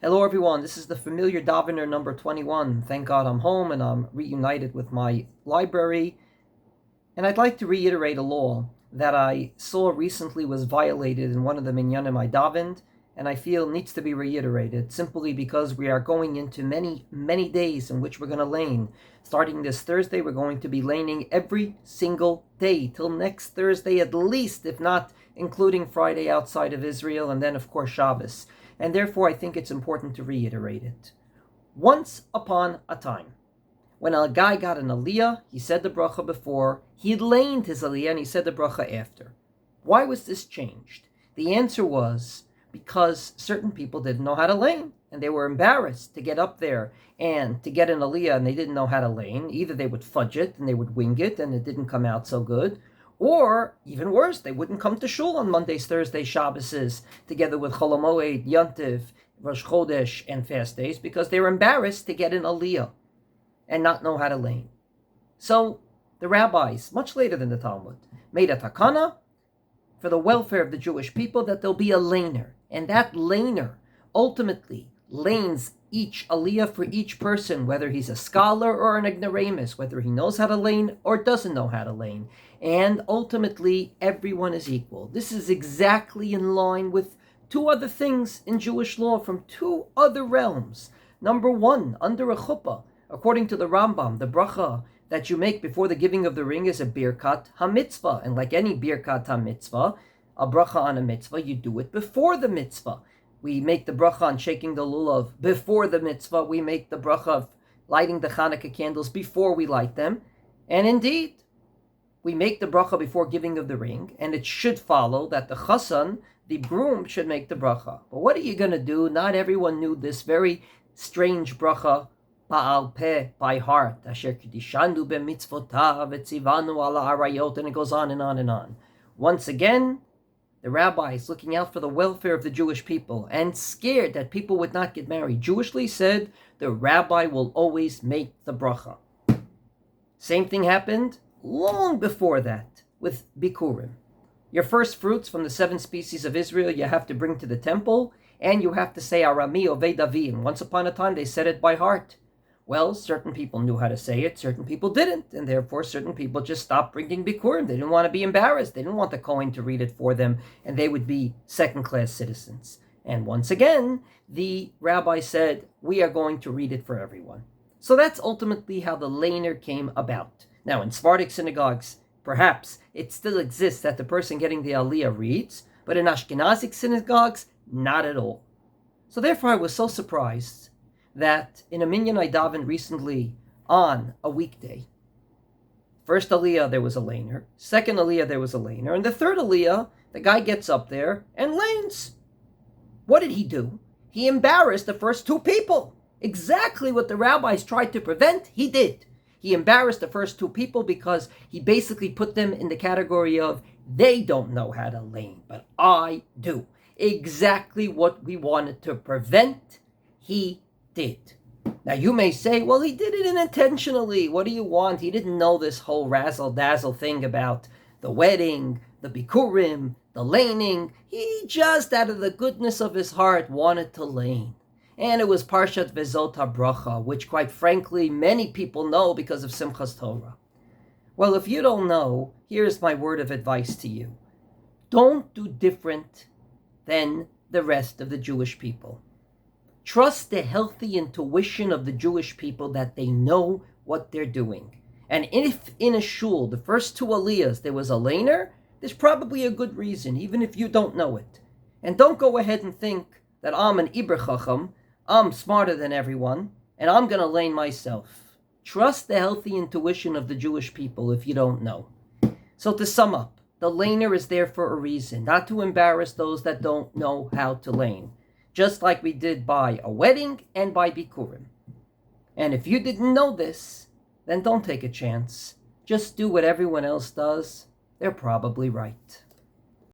Hello everyone, this is the Familer DAVENER number 21. Thank God I'm home and I'm reunited with my library. And I'd like to reiterate a law that I saw recently was violated in one of the minyanim I davened, and I feel needs to be reiterated simply because we are going into many days in which we're going to lane. Starting this Thursday, we're going to be laning every single day till next Thursday at least, if not including Friday outside of Israel, and then of course Shabbos. And therefore I think it's important to reiterate it. Once upon a time, when a guy got an aliyah, he said the bracha before, he laned his aliyah and he said the bracha after. Why was this changed? The answer was because certain people didn't know how to lane, and they were embarrassed to get up there and to get an aliyah, and they didn't know how to lane. Either they would fudge it and they would wing it and it didn't come out so good, or even worse, they wouldn't come to shul on Mondays, Thursdays, Shabbos, together with Chol HaMoed, Yontif, Rosh Chodesh, and fast days, because they were embarrassed to get an aliyah and not know how to lane. So the rabbis, much later than the Talmud, made a takana for the welfare of the Jewish people that there'll be a laner, and that laner ultimately lanes each aliyah for each person, whether he's a scholar or an ignoramus, whether he knows how to lane or doesn't know how to lane. And ultimately, everyone is equal. This is exactly in line with two other things in Jewish law from two other realms. Number one, under a chuppah, according to the Rambam, the bracha that you make before the giving of the ring is a birkat hamitzvah. And like any birkat hamitzvah, a bracha on a mitzvah, you do it before the mitzvah. We make the bracha on shaking the lulav before the mitzvah. We make the bracha of lighting the Hanukkah candles before we light them. And indeed, we make the bracha before giving of the ring, and it should follow that the chassan, the groom, should make the bracha. But what are you going to do? Not everyone knew this very strange bracha, ba'al peh, by heart. Asher kedishanu b'mitzvotav etzivanu ala arayot, and it goes on and on and on. Once again, the rabbis, looking out for the welfare of the Jewish people and scared that people would not get married, Jewishly said the rabbi will always make the bracha. Same thing happened long before that with Bikurim. Your first fruits from the 7 species of Israel you have to bring to the temple, and you have to say Arami Ovei Davim. Once upon a time they said it by heart. Well, certain people knew how to say it, certain people didn't, and therefore certain people just stopped bringing Bikurim. They didn't want to be embarrassed. They didn't want the Kohen to read it for them, and they would be second-class citizens. And once again, the rabbi said, we are going to read it for everyone. So that's ultimately how the laner came about. Now, in Sephardic synagogues, perhaps it still exists that the person getting the aliyah reads, but in Ashkenazic synagogues, not at all. So therefore, I was so surprised that in a minyan I davened recently on a weekday, first aliyah there was a laner, second aliyah there was a laner, and the third aliyah, the guy gets up there and lanes. What did he do? He embarrassed the first two people. Exactly what the rabbis tried to prevent, he did. He embarrassed the first two people because he basically put them in the category of, they don't know how to lane, but I do. Exactly what we wanted to prevent, he did. Now you may say, well, he did it unintentionally. What do you want? He didn't know this whole razzle-dazzle thing about the wedding, the bikurim, the laning. He just, out of the goodness of his heart, wanted to lane. And it was Parshat Vezot HaBracha, which quite frankly many people know because of Simchas Torah. Well, if you don't know, here's my word of advice to you. Don't do different than the rest of the Jewish people. Trust the healthy intuition of the Jewish people that they know what they're doing. And if in a shul, the first two aliyahs, there was a laner, there's probably a good reason, even if you don't know it. And don't go ahead and think that I'm an Iber Chacham, I'm smarter than everyone, and I'm going to lane myself. Trust the healthy intuition of the Jewish people if you don't know. So to sum up, the laner is there for a reason, not to embarrass those that don't know how to lane. Just like we did by a wedding and by Bikurim. And if you didn't know this, then don't take a chance. Just do what everyone else does. They're probably right.